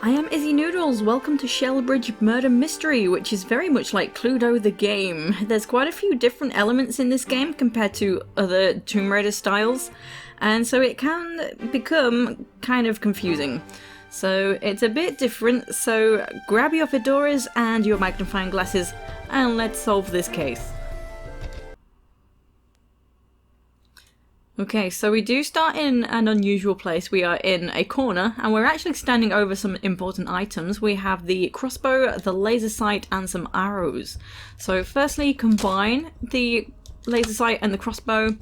I am Izzy Noodles, welcome to Shalebridge Murder Mystery, which is very much like Cluedo the game. There's quite a few different elements in this game compared to other Tomb Raider styles, and so it can become kind of confusing. So it's a bit different, so grab your fedoras and your magnifying glasses and let's solve this case. Okay, so we do start in an unusual place. We are in a corner and we're actually standing over some important items. We have the crossbow, the Lasersight and some arrows. So firstly, combine the Lasersight and the crossbow.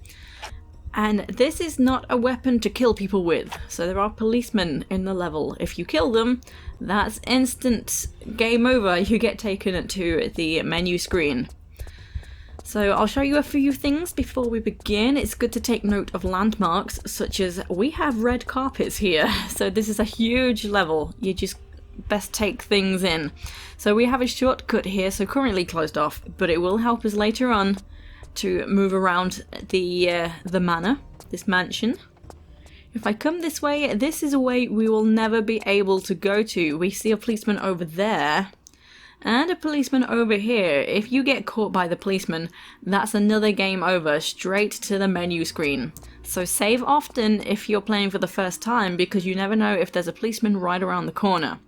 And this is not a weapon to kill people with. So there are policemen in the level. If you kill them, that's instant game over. You get taken to the menu screen. So I'll show you a few things before we begin. It's good to take note of landmarks, such as we have red carpets here. So this is a huge level. You just best take things in. So we have a shortcut here, so currently closed off, but it will help us later on to move around the manor, this mansion. If I come this way, this is a way we will never be able to go to. We see a policeman over there. And a policeman over here. If you get caught by the policeman, that's another game over, straight to the menu screen. So save often if you're playing for the first time, because you never know if there's a policeman right around the corner.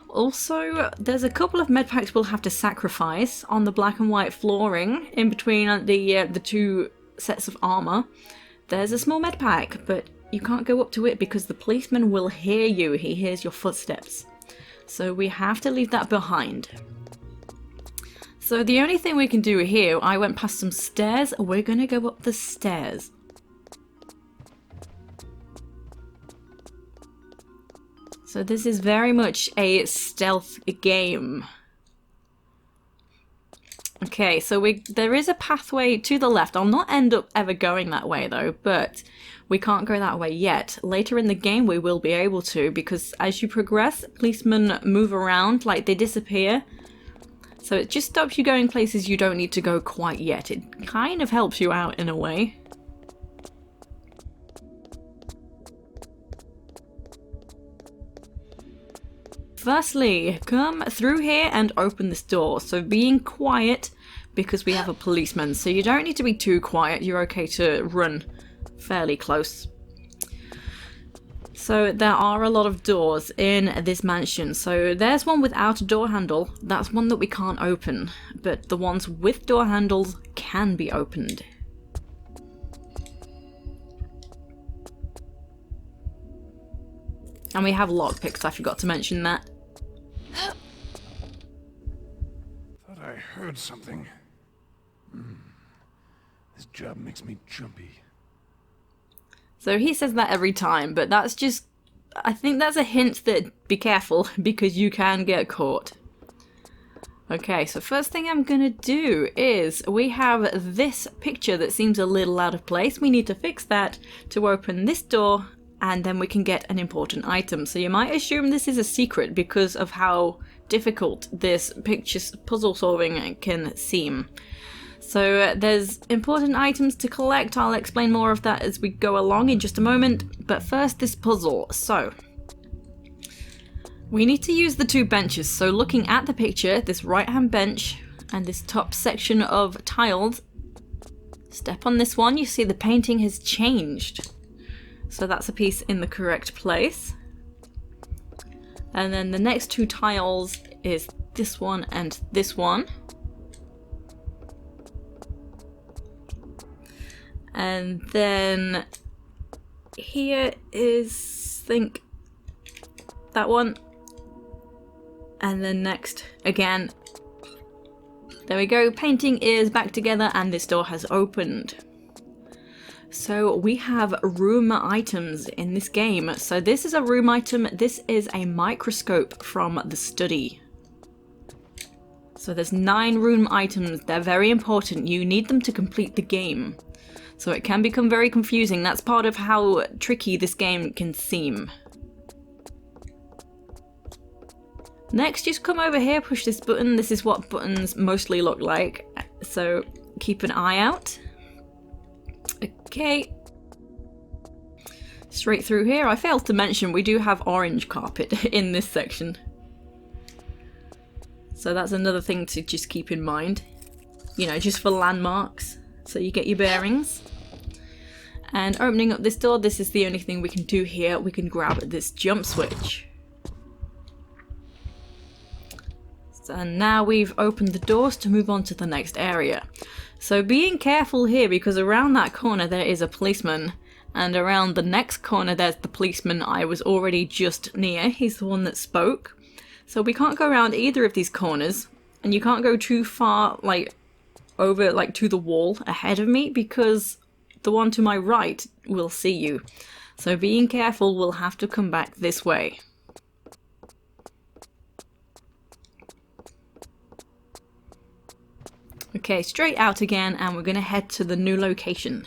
Also, there's a couple of medpacks we'll have to sacrifice on the black and white flooring in between the two sets of armor. There's a small medpack, but you can't go up to it because the policeman will hear you. He hears your footsteps. So we have to leave that behind. So the only thing we can do here, I went past some stairs, we're gonna go up the stairs. So this is very much a stealth game. Okay, so there is a pathway to the left. I'll not end up ever going that way though, but we can't go that way yet. Later in the game we will be able to, because as you progress, policemen move around, like they disappear. So it just stops you going places you don't need to go quite yet. It kind of helps you out in a way. Firstly, come through here and open this door. So being quiet because we have a policeman. So you don't need to be too quiet. You're okay to run fairly close. So there are a lot of doors in this mansion. So there's one without a door handle. That's one that we can't open. But the ones with door handles can be opened. And we have lockpicks, I forgot to mention that. Thought I heard something. This job makes me jumpy. So he says that every time, but that's just... I think that's a hint that be careful, because you can get caught. Okay, so first thing I'm gonna do is we have this picture that seems a little out of place. We need to fix that to open this door, and then we can get an important item. So you might assume this is a secret because of how difficult this picture puzzle solving can seem. So there's important items to collect. I'll explain more of that as we go along in just a moment. But first, this puzzle. So we need to use the two benches. So looking at the picture, this right-hand bench and this top section of tiles, step on this one, you see the painting has changed. So that's a piece in the correct place. And then the next two tiles is this one and this one. And then here is, I think, that one. And then next, again. There we go, painting is back together and this door has opened. So we have room items in this game. So this is a room item. This is a microscope from the study. So there's 9 room items. They're very important. You need them to complete the game. So it can become very confusing. That's part of how tricky this game can seem. Next, just come over here, push this button. This is what buttons mostly look like. So keep an eye out. Okay. Straight through here. I failed to mention we do have orange carpet in this section. So that's another thing to just keep in mind. You know, just for landmarks, so you get your bearings. And opening up this door, this is the only thing we can do here. We can grab this jump switch. So now we've opened the doors to move on to the next area. So being careful here, because around that corner there is a policeman. And around the next corner there's the policeman I was already just near. He's the one that spoke. So we can't go around either of these corners. And you can't go too far, like, over, like, to the wall ahead of me, because the one to my right will see you. So being careful, we'll have to come back this way. Okay, straight out again, and we're going to head to the new location.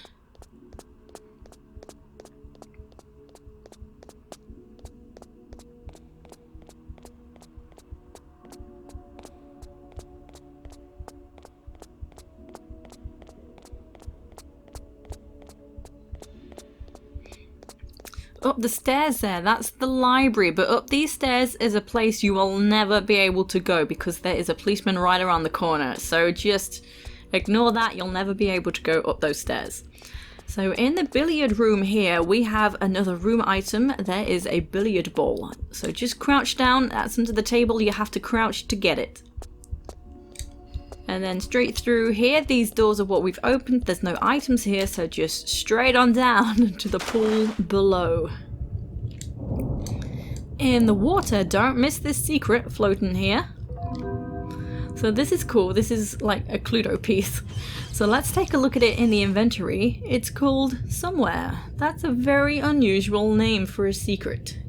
Up the stairs there, that's the library, but up these stairs is a place you will never be able to go because there is a policeman right around the corner, so just ignore that, you'll never be able to go up those stairs. So in the billiard room here, we have another room item. There is a billiard ball, so just crouch down, that's under the table, you have to crouch to get it. And then straight through here, these doors are what we've opened. There's no items here, so just straight on down to the pool below. In the water, don't miss this secret floating here. So this is cool. This is like a Cluedo piece. So let's take a look at it in the inventory. It's called Somewhere. That's a very unusual name for a secret.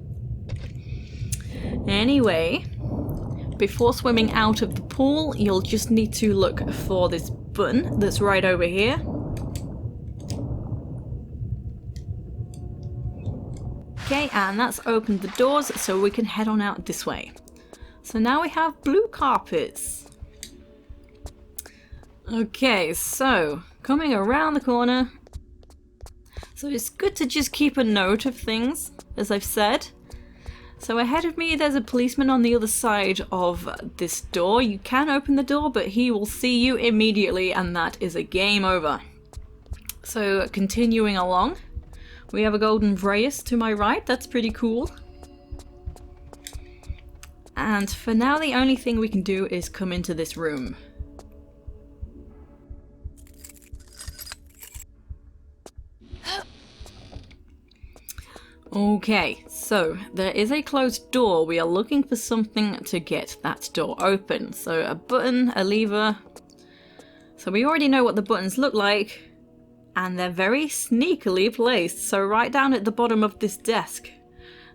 Anyway, before swimming out of the pool, you'll just need to look for this button that's right over here. Okay, and that's opened the doors, so we can head on out this way. So now we have blue carpets. Okay, so coming around the corner. So it's good to just keep a note of things, as I've said. So ahead of me there's a policeman on the other side of this door. You can open the door, but he will see you immediately and that is a game over. So continuing along, we have a golden Vrayus to my right. That's pretty cool. And for now the only thing we can do is come into this room. Okay, so there is a closed door. We are looking for something to get that door open. So a button, a lever. So we already know what the buttons look like. And they're very sneakily placed. So right down at the bottom of this desk.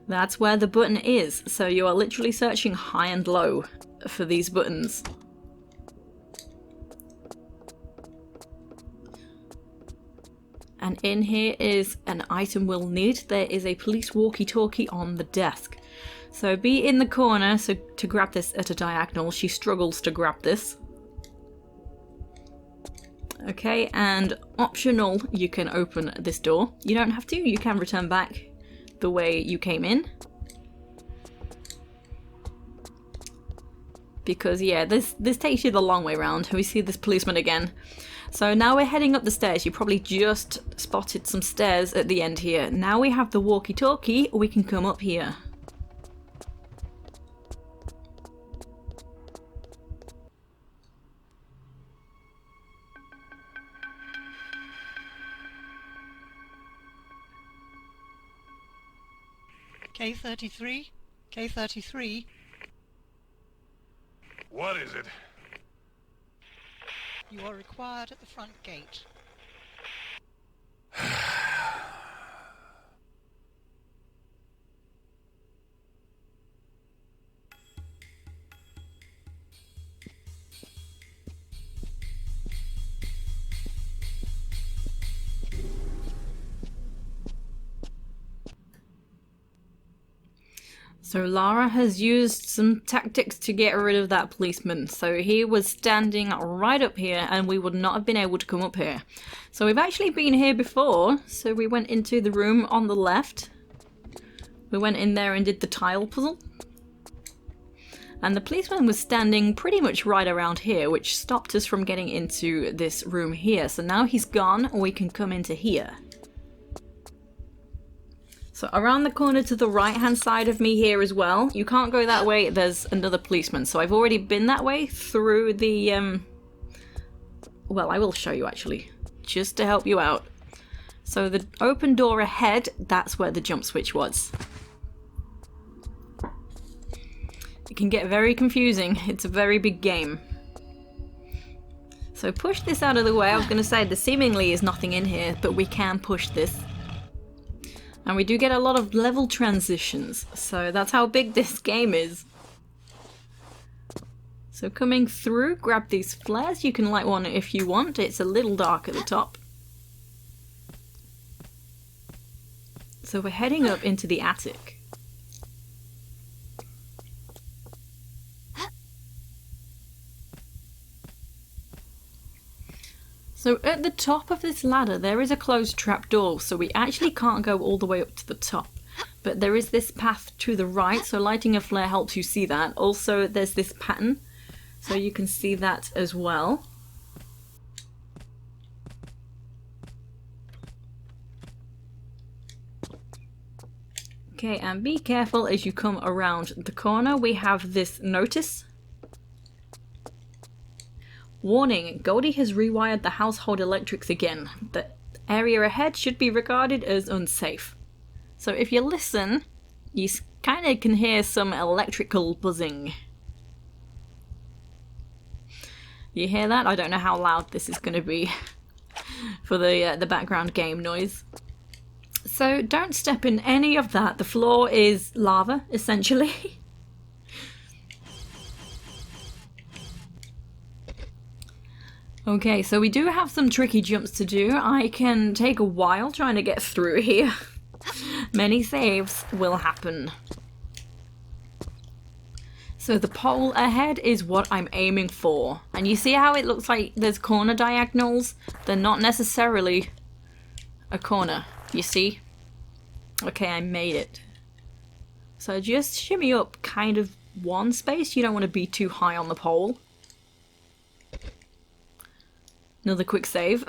That's where the button is. So you are literally searching high and low for these buttons. And in here is an item we'll need. There is a police walkie-talkie on the desk. So be in the corner so to grab this at a diagonal. She struggles to grab this. Okay, and optional, you can open this door. You don't have to, you can return back the way you came in. Because yeah, this takes you the long way around. We see this policeman again. So now we're heading up the stairs. You probably just spotted some stairs at the end here. Now we have the walkie-talkie, we can come up here. K33? K33? What is it? You are required at the front gate. So Lara has used some tactics to get rid of that policeman. So he was standing right up here and we would not have been able to come up here. So we've actually been here before. So we went into the room on the left. We went in there and did the tile puzzle. And the policeman was standing pretty much right around here, which stopped us from getting into this room here. So now he's gone, we can come into here. So around the corner to the right hand side of me here as well. You can't go that way, there's another policeman. So I've already been that way through the... Well, I will show you actually, just to help you out. So the open door ahead, that's where the jump switch was. It can get very confusing, it's a very big game. So push this out of the way. I was going to say there seemingly is nothing in here, but we can push this. And we do get a lot of level transitions, so that's how big this game is. So coming through, grab these flares. You can light one if you want. It's a little dark at the top. So we're heading up into the attic. So at the top of this ladder there is a closed trapdoor, so we actually can't go all the way up to the top. But there is this path to the right, so lighting a flare helps you see that. Also there's this pattern, so you can see that as well. Okay, and be careful as you come around the corner. We have this notice. Warning, Goldie has rewired the household electrics again. The area ahead should be regarded as unsafe. So if you listen, you kind of can hear some electrical buzzing. You hear that? I don't know how loud this is going to be for the background game noise. So don't step in any of that. The floor is lava, essentially. Okay, so we do have some tricky jumps to do. I can take a while trying to get through here. Many saves will happen. So the pole ahead is what I'm aiming for. And you see how it looks like there's corner diagonals? They're not necessarily a corner, you see? Okay, I made it. So just shimmy up kind of one space. You don't want to be too high on the pole. Another quick save.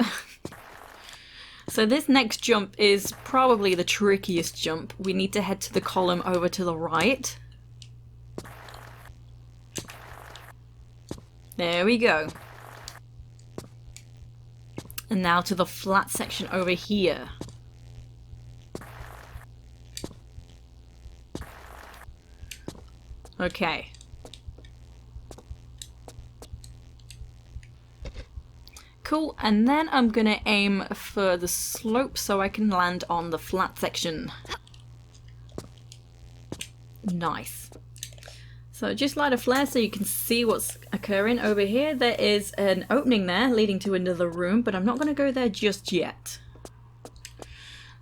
So this next jump is probably the trickiest jump. We need to head to the column over to the right. There we go. And now to the flat section over here. Okay. Cool, and then I'm gonna aim for the slope so I can land on the flat section. Nice. So just light a flare so you can see what's occurring over here. There is an opening there leading to another room, but I'm not gonna go there just yet.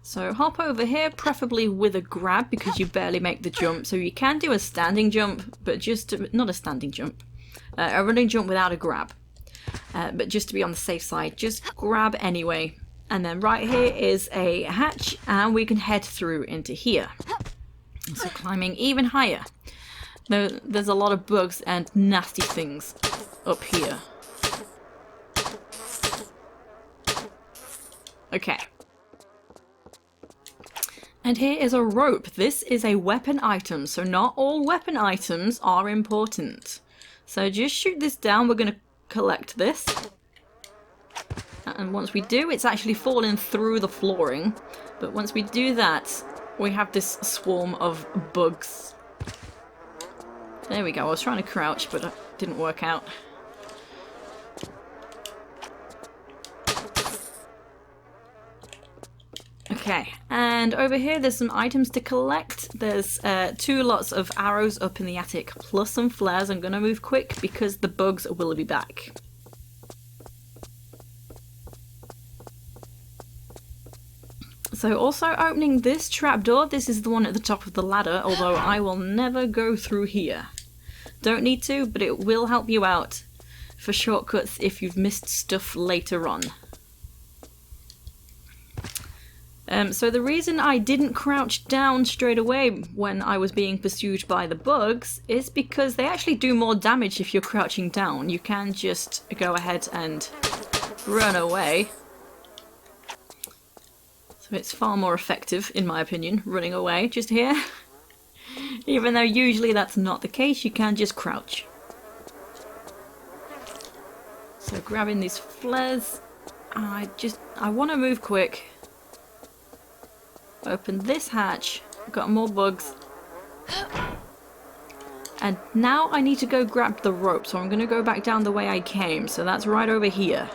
So hop over here, preferably with a grab because you barely make the jump. So you can do a standing jump, but just not a standing jump, a running jump without a grab. But just to be on the safe side, just grab anyway. And then right here is a hatch and we can head through into here. So climbing even higher. There's a lot of bugs and nasty things up here. Okay. And here is a rope. This is a weapon item, so not all weapon items are important. So just shoot this down. We're going to collect this. And once we do, it's actually falling through the flooring. But once we do that, we have this swarm of bugs. There we go. I was trying to crouch, but it didn't work out. Okay, and over here there's some items to collect. There's 2 lots of arrows up in the attic, plus some flares. I'm going to move quick because the bugs will be back. So So also opening this trapdoor, this is the one at the top of the ladder, although I will never go through here. Don't need to, but it will help you out for shortcuts if you've missed stuff later on. So the reason I didn't crouch down straight away when I was being pursued by the bugs is because they actually do more damage if you're crouching down. You can just go ahead and run away. So it's far more effective, in my opinion, running away just here. Even though usually that's not the case, you can just crouch. So grabbing these flares, I want to move quick. Open this hatch, got more bugs. And now I need to go grab the rope, so I'm going to go back down the way I came, so that's right over here.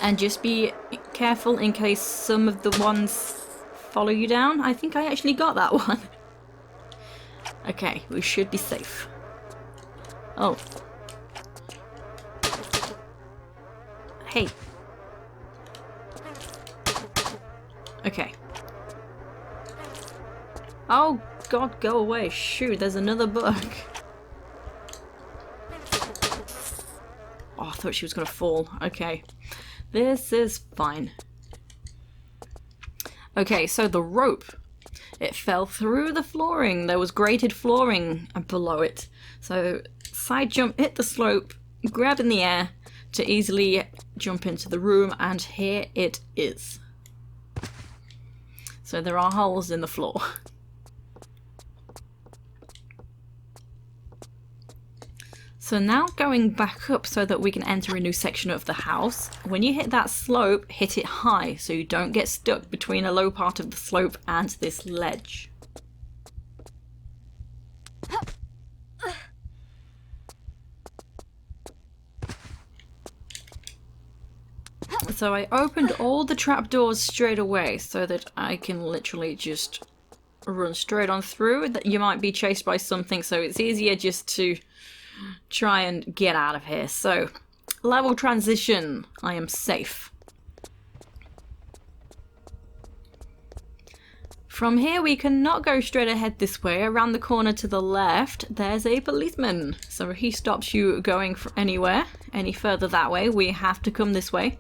And just be careful in case some of the ones follow you down. I think I actually got that one. Okay, we should be safe. Oh. Hey. Okay. Oh god, go away. Shoot, there's another bug. Oh, I thought she was gonna fall. Okay. This is fine. Okay, so the rope. It fell through the flooring. There was grated flooring below it. So side jump, hit the slope, grab in the air to easily jump into the room, and here it is. So there are holes in the floor. So now going back up so that we can enter a new section of the house. When you hit that slope, hit it high so you don't get stuck between a low part of the slope and this ledge. So I opened all the trapdoors straight away so that I can literally just run straight on through. That you might be chased by something, so it's easier just to try and get out of here. So, level transition. I am safe. From here we cannot go straight ahead this way. Around the corner to the left there's a policeman. So if he stops you going anywhere any further that way, we have to come this way.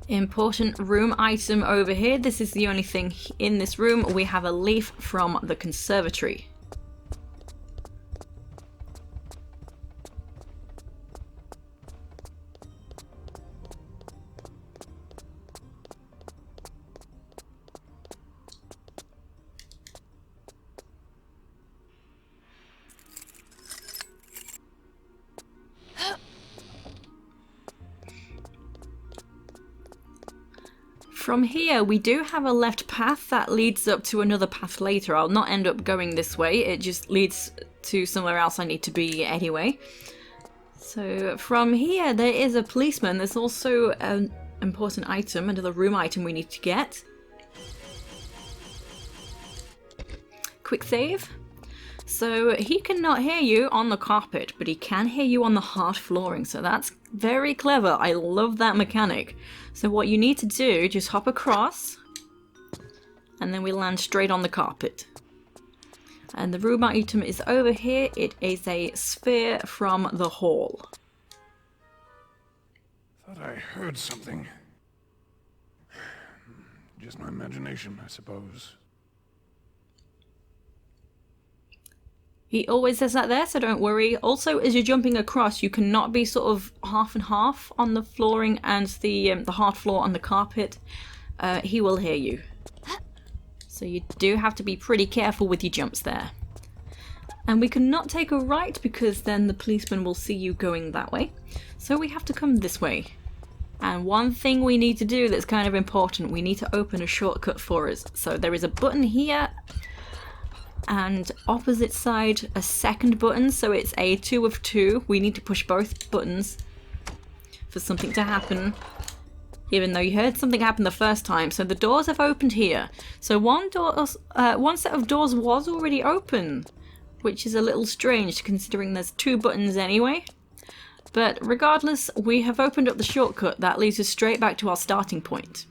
Important room item over here. This is the only thing in this room. We have a leaf from the conservatory. From here, we do have a left path that leads up to another path later. I'll not end up going this way. It just leads to somewhere else I need to be anyway. So from here, there is a policeman. There's also an important item, another room item we need to get. Quick save. So he cannot hear you on the carpet, but he can hear you on the hard flooring. So that's very clever. I love that mechanic. So what you need to do, just hop across, and then we land straight on the carpet. And the room item is over here. It is a sphere from the hall. Thought I heard something. Just my imagination, I suppose. He always says that there, so don't worry. Also, as you're jumping across, you cannot be sort of half and half on the flooring and the hard floor on the carpet. He will hear you. So you do have to be pretty careful with your jumps there. And we cannot take a right because then the policeman will see you going that way. So we have to come this way. And one thing we need to do that's kind of important, we need to open a shortcut for us. So there is a button here, and opposite side a second button, so it's a 2 of 2. We need to push both buttons for something to happen. even though you heard something happen the first time. So the doors have opened here. So one set of doors was already open, which is a little strange considering there's 2 buttons anyway. But regardless, we have opened up the shortcut that leads us straight back to our starting point.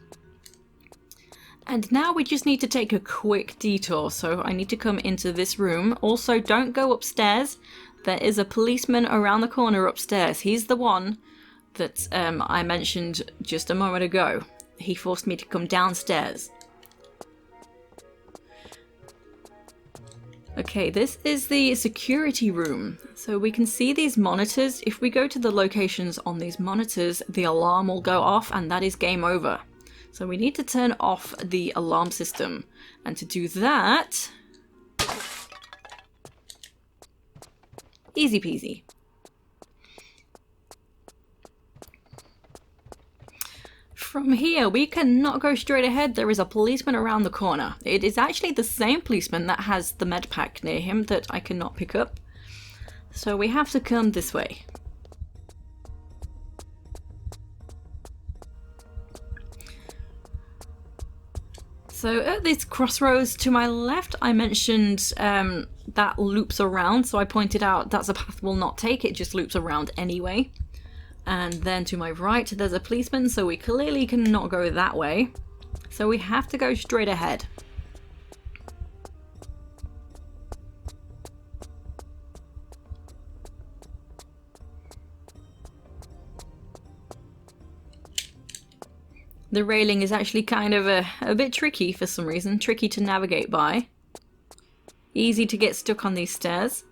And now we just need to take a quick detour, so I need to come into this room. Also, don't go upstairs. There is a policeman around the corner upstairs. He's the one that I mentioned just a moment ago. He forced me to come downstairs. Okay, this is the security room. So we can see these monitors. If we go to the locations on these monitors, the alarm will go off and that is game over. So we need to turn off the alarm system. And to do that... easy peasy. From here, we cannot go straight ahead. There is a policeman around the corner. It is actually the same policeman that has the Medpack near him that I cannot pick up. So we have to come this way. So at this crossroads to my left, I mentioned that loops around. So I pointed out that's a path we'll not take. It just loops around anyway. And then to my right, there's a policeman, so we clearly cannot go that way. So we have to go straight ahead. The railing is actually kind of a bit tricky for some reason, tricky to navigate by. Easy to get stuck on these stairs.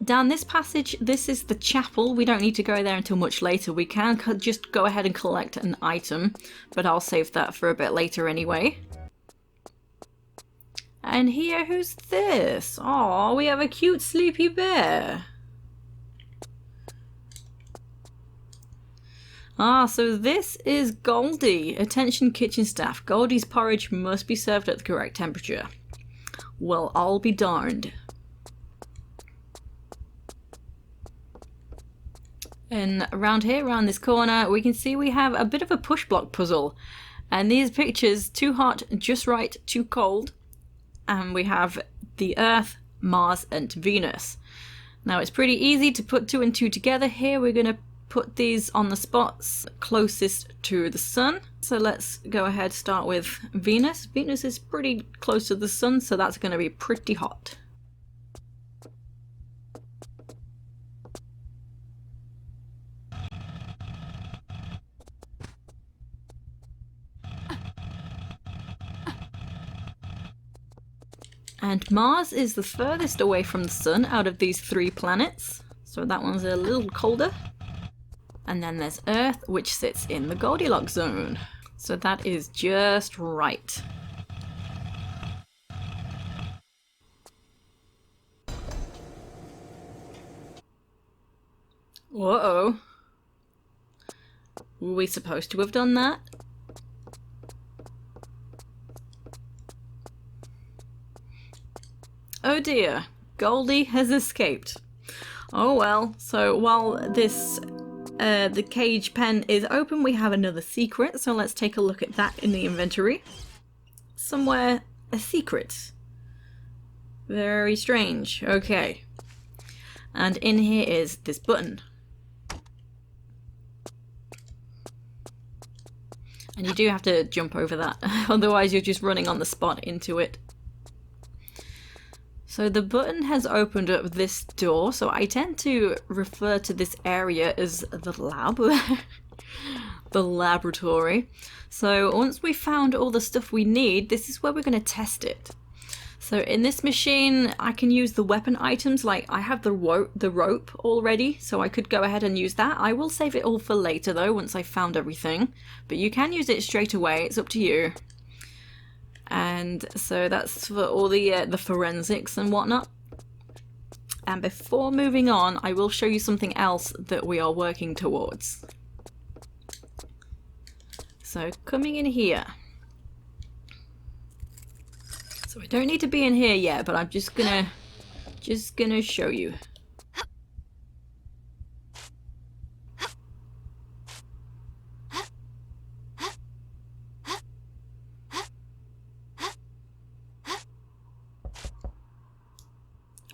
Down this passage, this is the chapel. We don't need to go there until much later. We can just go ahead and collect an item, but I'll save that for a bit later anyway. And here, who's this? Oh, we have a cute sleepy bear. Ah, so this is Goldie. Attention kitchen staff. Goldie's porridge must be served at the correct temperature. Well, I'll be darned. And around here, around this corner, we can see we have a bit of a pushblock puzzle. And these pictures, too hot, just right, too cold. And we have the Earth, Mars, and Venus. Now it's pretty easy to put 2 and 2 together here. We're going to put these on the spots closest to the sun. So let's go ahead, start with Venus. Venus is pretty close to the sun, so that's going to be pretty hot. And Mars is the furthest away from the sun out of these 3 planets, so that one's a little colder. And then there's Earth, which sits in the Goldilocks zone. So that is just right. Uh-oh. Were we supposed to have done that? Oh dear, Goldie has escaped. Oh well, so while this the cage pen is open, we have another secret, so let's take a look at that in the inventory. Somewhere a secret. Very strange. Okay. And in here is this button. And you do have to jump over that, otherwise you're just running on the spot into it. So the button has opened up this door, so I tend to refer to this area as the lab, the laboratory. So once we've found all the stuff we need, this is where we're going to test it. So in this machine, I can use the weapon items, like I have the rope already, so I could go ahead and use that. I will save it all for later though, once I've found everything. But you can use it straight away, it's up to you. And so that's for all the forensics and whatnot. And before moving on, I will show you something else that we are working towards. So coming in here. So I don't need to be in here yet, but I'm just gonna show you.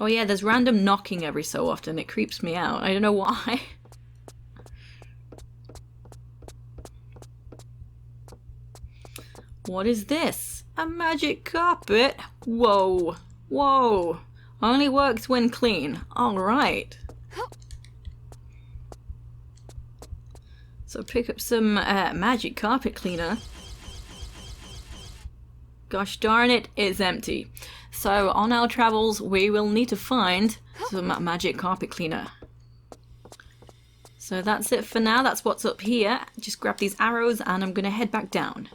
Oh yeah, there's random knocking every so often. It creeps me out. I don't know why. What is this? A magic carpet? Whoa. Whoa. Only works when clean. Alright. So pick up some magic carpet cleaner. Gosh darn it, it's empty. So on our travels we will need to find some magic carpet cleaner. So that's it for now, that's what's up here. Just grab these arrows and I'm gonna head back down.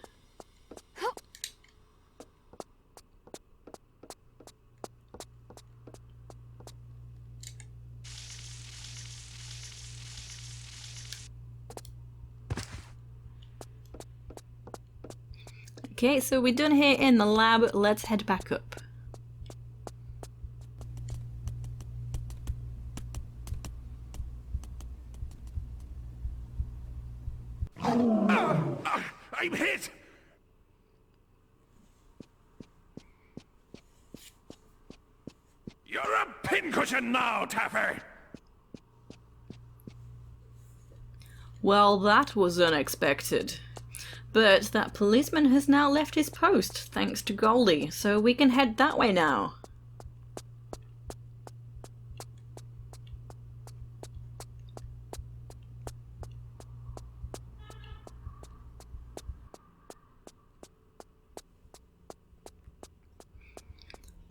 Okay, so we're done here in the lab, let's head back up. I'm hit! You're a pincushion now, Tapper! Well, that was unexpected. But that policeman has now left his post, thanks to Goldie, so we can head that way now.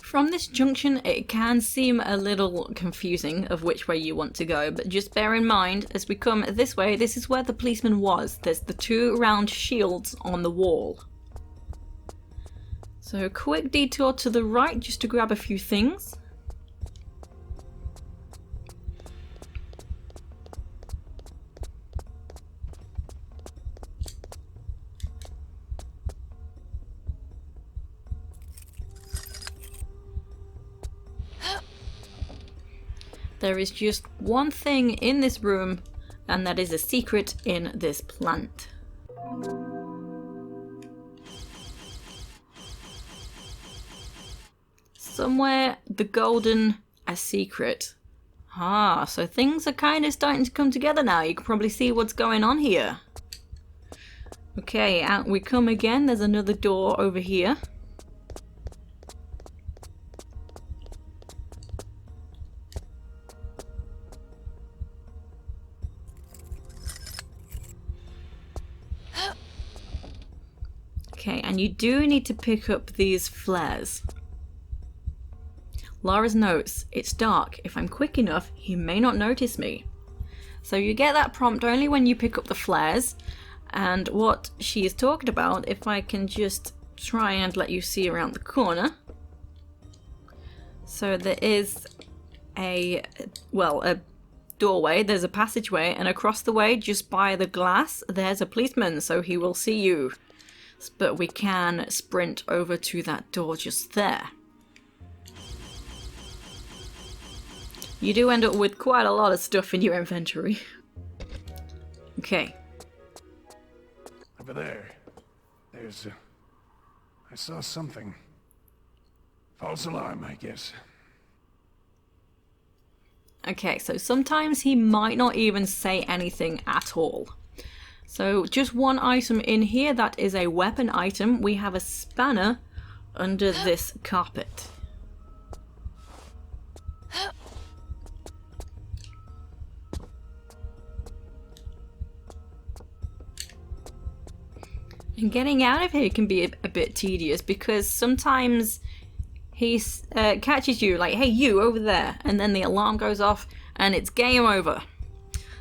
From this junction, it can seem a little confusing of which way you want to go, but just bear in mind, as we come this way, this is where the policeman was. There's the two round shields on the wall. So a quick detour to the right just to grab a few things. There is just one thing in this room, and that is a secret in this plant. Somewhere the golden a secret. Ah, so things are kind of starting to come together now. You can probably see what's going on here. Okay, out we come again. There's another door over here. Okay, and you do need to pick up these flares. Lara's notes, it's dark. If I'm quick enough, he may not notice me. So you get that prompt only when you pick up the flares. And what she is talking about, if I can just try and let you see around the corner. So there is a doorway, there's a passageway, and across the way, just by the glass, there's a policeman, so he will see you. But we can sprint over to that door just there. You do end up with quite a lot of stuff in your inventory. Okay. Over there. There's... I saw something. False alarm, I guess. Okay, so sometimes he might not even say anything at all. So just one item in here, that is a weapon item. We have a spanner under this carpet. And getting out of here can be a bit tedious because sometimes he catches you like, hey, you over there, and then the alarm goes off and it's game over.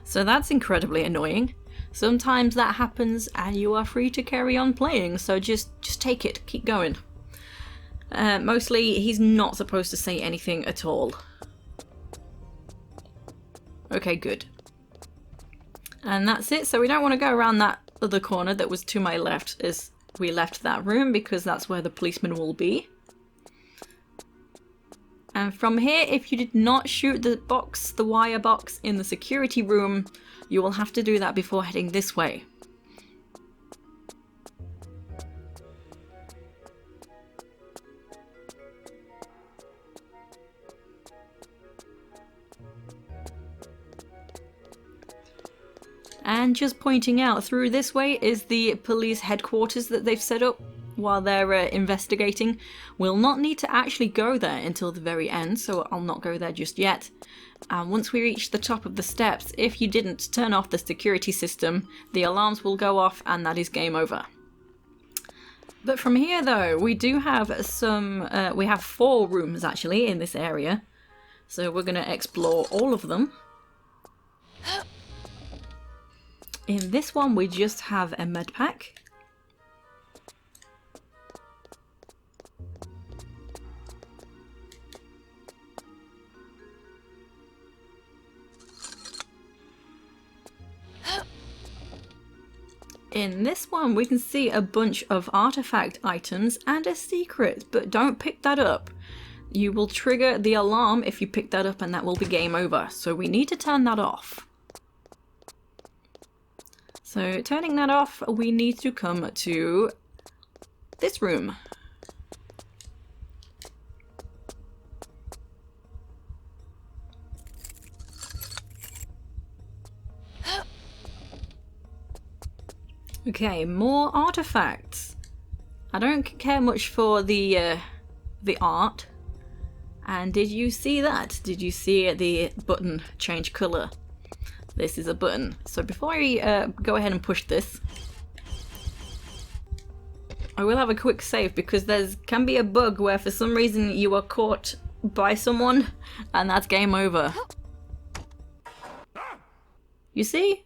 So that's incredibly annoying. Sometimes that happens and you are free to carry on playing, so just take it, keep going. Mostly he's not supposed to say anything at all. Okay, good. And that's it, so we don't want to go around that other corner that was to my left as we left that room because that's where the policeman will be. And from here, if you did not shoot the box, the wire box in the security room, you will have to do that before heading this way. And just pointing out, through this way is the police headquarters that they've set up while they're investigating. We'll not need to actually go there until the very end, so I'll not go there just yet. And once we reach the top of the steps, if you didn't turn off the security system, the alarms will go off and that is game over. But from here though, we do have some, we have 4 rooms actually in this area. So we're going to explore all of them. In this one we just have a medpack. In this one we can see a bunch of artifact items and a secret, but don't pick that up. You will trigger the alarm if you pick that up and that will be game over, so we need to turn that off. So turning that off, we need to come to this room. Okay, more artifacts. I don't care much for the art. And did you see that? Did you see the button change colour? This is a button. So before I go ahead and push this, I will have a quick save because can be a bug where for some reason you are caught by someone and that's game over. You see?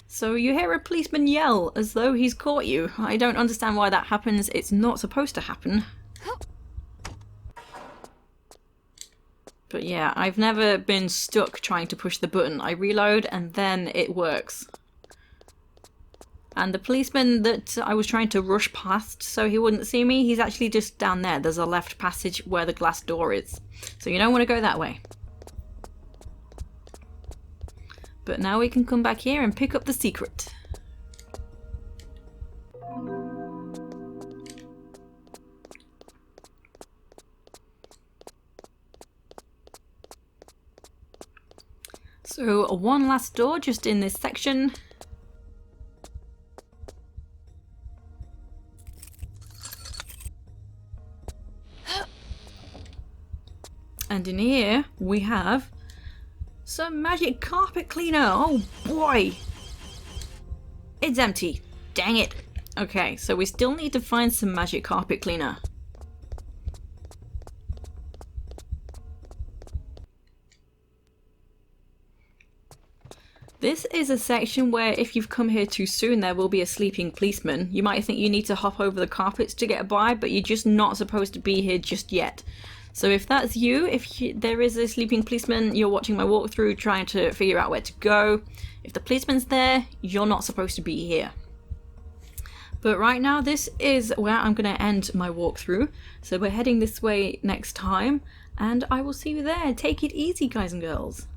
So you hear a policeman yell as though he's caught you. I don't understand why that happens. It's not supposed to happen. But yeah, I've never been stuck trying to push the button. I reload and then it works. And the policeman that I was trying to rush past so he wouldn't see me, he's actually just down there. There's a left passage where the glass door is. So you don't want to go that way. But now we can come back here and pick up the secret. So one last door just in this section. And in here we have some magic carpet cleaner. Oh boy! It's empty. Dang it. Okay, so we still need to find some magic carpet cleaner. This is a section where if you've come here too soon there will be a sleeping policeman. You might think you need to hop over the carpets to get by, but you're just not supposed to be here just yet. So if that's you, there is a sleeping policeman, you're watching my walkthrough trying to figure out where to go. If the policeman's there, you're not supposed to be here. But right now this is where I'm going to end my walkthrough. So we're heading this way next time and I will see you there. Take it easy, guys and girls.